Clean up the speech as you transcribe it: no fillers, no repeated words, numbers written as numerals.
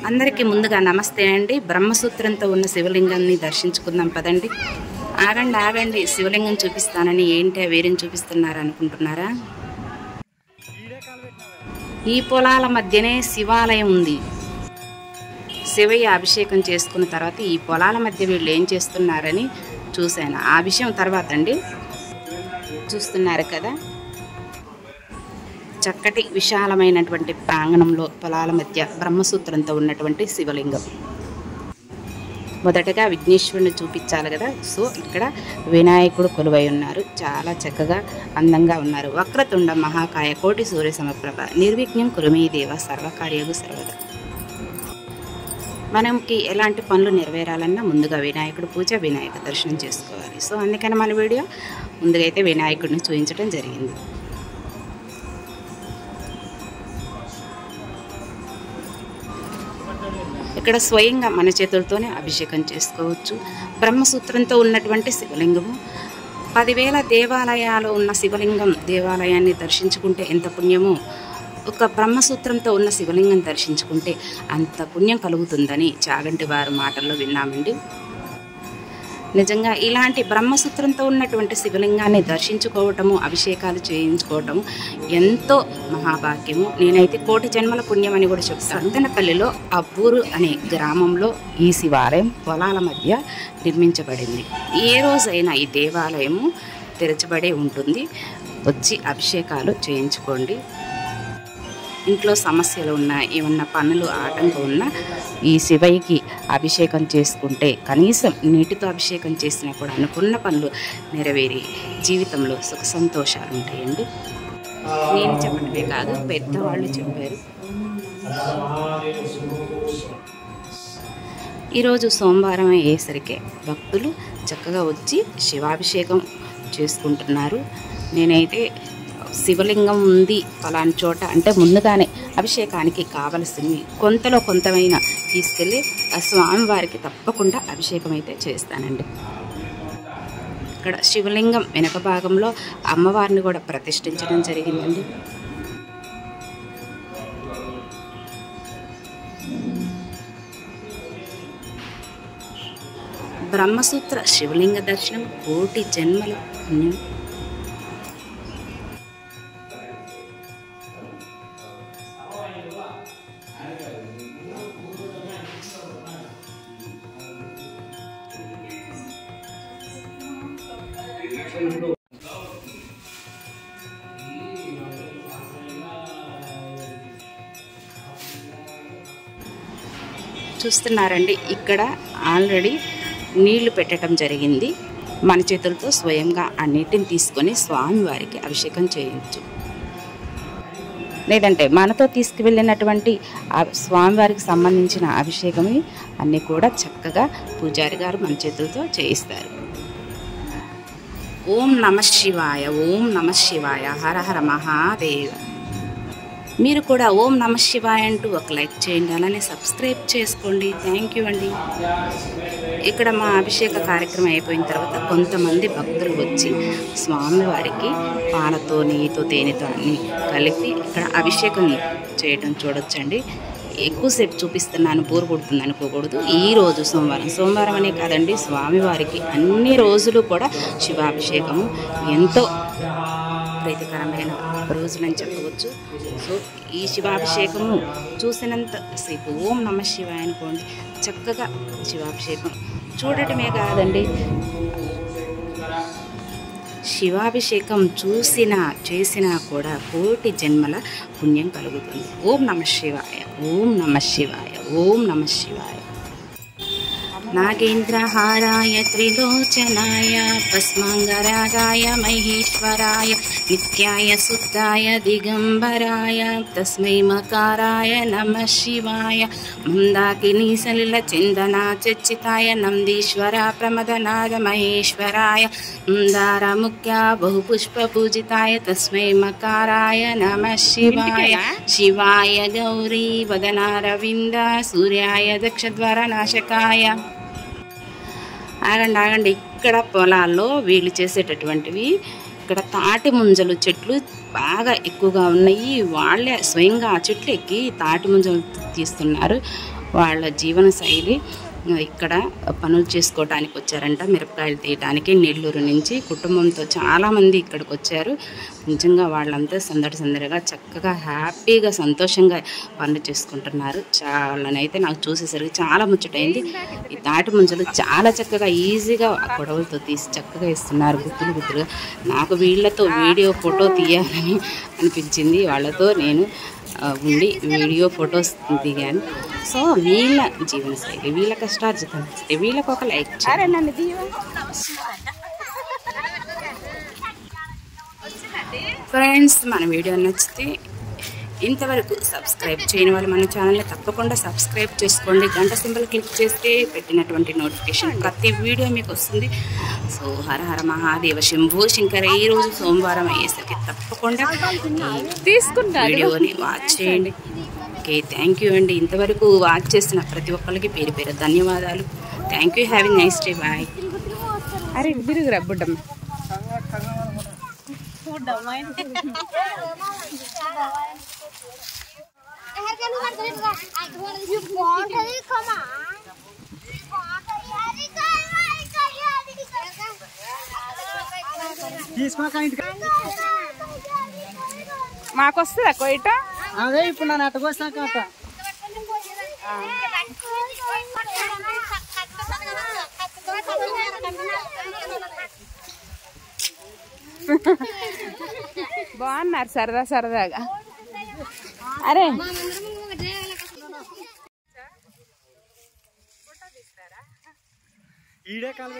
అందరికీ ముందుగా నమస్తే అండి. బ్రహ్మసూత్రంతో ఉన్న శివలింగాన్ని దర్శించుకుందాం పదండి. ఆగండి ఆగండి, శివలింగం చూపిస్తానని ఏంటి వేరేని చూపిస్తున్నారు అనుకుంటున్నారా? ఈ పొలాల మధ్యనే శివాలయం ఉంది. శివయ్య అభిషేకం చేసుకున్న తర్వాత ఈ పొలాల మధ్య వీళ్ళు ఏం చేస్తున్నారని చూశాను. ఆ విషయం తర్వాత అండి. చూస్తున్నారు కదా, చక్కటి విశాలమైనటువంటి ప్రాంగణంలో పొలాల మధ్య బ్రహ్మసూత్రంతో ఉన్నటువంటి శివలింగం. మొదటగా విఘ్నేశ్వరుని చూపించాలి కదా. సో ఇక్కడ వినాయకుడు కొలువై ఉన్నారు. చాలా చక్కగా అందంగా ఉన్నారు. వక్రతుండ మహాకాయ కోటి సూర్య సమప్రభ నిర్విఘ్నం కురుమే దేవ సర్వకార్యగు సర్వదా. మనకి ఎలాంటి పనులు నెరవేరాలన్నా ముందుగా వినాయకుడు పూజ, వినాయక దర్శనం చేసుకోవాలి. సో అందుకని మన వీడియో ముందుగా అయితే వినాయకుడిని చూపించడం జరిగింది. ఇక్కడ స్వయంగా మన చేతులతోనే అభిషేకం చేసుకోవచ్చు. బ్రహ్మసూత్రంతో ఉన్నటువంటి శివలింగము 10,000 దేవాలయాలు ఉన్న శివలింగం దేవాలయాన్ని దర్శించుకుంటే ఎంత పుణ్యమో, ఒక బ్రహ్మసూత్రంతో ఉన్న శివలింగం దర్శించుకుంటే అంత పుణ్యం కలుగుతుందని చాగంటి వారి మాటల్లో విన్నామండి. నిజంగా ఇలాంటి బ్రహ్మసూత్రంతో ఉన్నటువంటి శివలింగాన్ని దర్శించుకోవటము, అభిషేకాలు చేయించుకోవటము ఎంతో మహాభాగ్యము. నేనైతే కోటి జన్మల పుణ్యం అని కూడా చెప్తాను. సంతనపల్లిలో అబ్బూరు అనే గ్రామంలో ఈ శివాలయం పొలాల మధ్య నిర్మించబడింది. ఏ రోజైనా ఈ దేవాలయము తెరచబడే ఉంటుంది. వచ్చి అభిషేకాలు చేయించుకోండి. ఇంట్లో సమస్యలు ఉన్నా, ఏమన్నా పనులు ఆటంకం ఉన్నా ఈ శివయ్యకి అభిషేకం చేసుకుంటే, కనీసం నీటితో అభిషేకం చేసినా కూడా అనుకున్న పనులు నెరవేరి జీవితంలో సుఖ సంతోషాలు ఉంటాయండి. నేను చెప్పడమే కాదు, పెద్దవాళ్ళు చెప్పారు. ఈరోజు సోమవారం అయ్యేసరికి భక్తులు చక్కగా వచ్చి శివాభిషేకం చేసుకుంటున్నారు. నేనైతే శివలింగం ఉంది ఫలాని చోట అంటే ముందుగానే అభిషేకానికి కావలసింది కొంతమైన తీసుకెళ్ళి ఆ స్వామివారికి తప్పకుండా అభిషేకం అయితే చేస్తానండి. ఇక్కడ శివలింగం వెనక భాగంలో అమ్మవారిని కూడా ప్రతిష్ఠించడం జరిగిందండి. బ్రహ్మసూత్ర శివలింగ దర్శనం కోటి జన్మల పుణ్యం. చూస్తున్నారండి, ఇక్కడ ఆల్రెడీ నీళ్లు పెట్టడం జరిగింది. మన చేతులతో స్వయంగా ఆ నీటిని తీసుకొని స్వామివారికి అభిషేకం చేయవచ్చు. లేదంటే మనతో తీసుకువెళ్ళినటువంటి స్వామివారికి సంబంధించిన అభిషేకం అన్నీ కూడా చక్కగా పూజారి గారు మన చేతులతో చేయిస్తారు. ఓం నమః శివాయ, ఓం నమః శివాయ, హర హర మహాదేవ. మీరు కూడా ఓం నమః శివాయ అంటూ ఒక లైక్ చేయండి, అలానే సబ్స్క్రైబ్ చేసుకోండి. థ్యాంక్ యూ అండి. ఇక్కడ మా అభిషేక కార్యక్రమం అయిపోయిన తర్వాత కొంతమంది భక్తులు వచ్చి స్వామివారికి పాలతో, నెయ్యితో, తేనెతో అన్నీ కలిపి ఇక్కడ అభిషేకం చేయడం చూడొచ్చండి. ఎక్కువసేపు చూపిస్తున్నాను, బోరు కొడుతుంది అనుకోకూడదు. ఈరోజు సోమవారం అనే కాదండి, స్వామివారికి అన్ని రోజులు కూడా శివాభిషేకము ఎంతో ప్రీతికరమైన రోజులని చెప్పవచ్చు. సో ఈ శివాభిషేకము చూసినంత సేపు ఓం నమః శివాయ అనుకోండి, చక్కగా శివాభిషేకం చూడటమే కాదండి, శివాభిషేకం చూసినా చేసినా కూడా కోటి జన్మల పుణ్యం కలుగుతుంది. ఓం నమః శివాయ, ఓం నమః శివాయ, ఓం నమః శివాయ. నాగేంద్రహారాయ త్రిలోచనాయ భస్మాంగరాగాయ మహేశ్వరాయ నిత్యాయ శుద్ధాయ దిగంబరాయ తస్మై మకారాయ నమః శివాయ. మందాకిని సలిల చందన చర్చితాయ నందీశ్వర ప్రమదనాద మహేశ్వరాయ మందార ముఖ్య బహుపుష్ప పూజితాయ తస్మై మకారాయ నమః శివాయ. శివాయ గౌరీ వదనారవింద సూర్యాయ దక్షద్వార నాశకాయ. ఆగండి, ఇక్కడ పొలాల్లో వీళ్ళు చేసేటటువంటివి, ఇక్కడ తాటి ముంజలు చెట్లు బాగా ఎక్కువగా ఉన్నాయి. వాళ్ళే స్వయంగా ఆ చెట్లు ఎక్కి తాటి ముంజలు తీస్తున్నారు. వాళ్ళ జీవన శైలి ఇక్కడ పనులు చేసుకోవడానికి వచ్చారంట. మిరపకాయలు తీయడానికి నెల్లూరు నుంచి కుటుంబంతో చాలామంది ఇక్కడికి వచ్చారు. నిజంగా వాళ్ళంతా సందడిగా చక్కగా హ్యాపీగా సంతోషంగా పనులు చేసుకుంటున్నారు. చాలానైతే నాకు చూసేసరికి చాలా ముచ్చటైంది. ఈ తాటి ముంజలు చాలా చక్కగా ఈజీగా గొడవలతో తీసి చక్కగా ఇస్తున్నారు గుత్తులుగా. నాకు వీళ్ళతో ఫోటో తీయాలని అనిపించింది. వాళ్ళతో నేను ఉండి వీడియో ఫొటోస్ దిగాను. సో వీళ్ళ జీవనశైలి, వీళ్ళ కష్టార్జితం, వీళ్ళకు ఒక లైక్ చేయండి. ఫ్రెండ్స్, మన వీడియో నచ్చితే ఇంతవరకు సబ్స్క్రైబ్ చేయని వాళ్ళు మన ఛానల్ని తప్పకుండా సబ్స్క్రైబ్ చేసుకోండి. గంట సింబల్ క్లిక్ చేస్తే పెట్టినటువంటి నోటిఫికేషన్ ప్రతి వీడియో మీకు వస్తుంది. సో హర హర మహాదేవ శంభో శంకర. ఈరోజు సోమవారం అయ్యేసరికి తప్పకుండా తీసుకుంటా వీడియోని వాచ్ చేయండి. ఓకే, థ్యాంక్ యూ అండి. ఇంతవరకు వాచ్ చేసిన ప్రతి ఒక్కరికి పేరు పేరు ధన్యవాదాలు. Thank you. Having nice day. Bye. అరే బిరుగురా బుడ్డమ్మ. మాకు వస్తుందా కోయట? అదే ఇప్పుడు నన్ను అట్టకొస్తాక బాగున్నారు సరదాగా. అరే ఈడే కాలు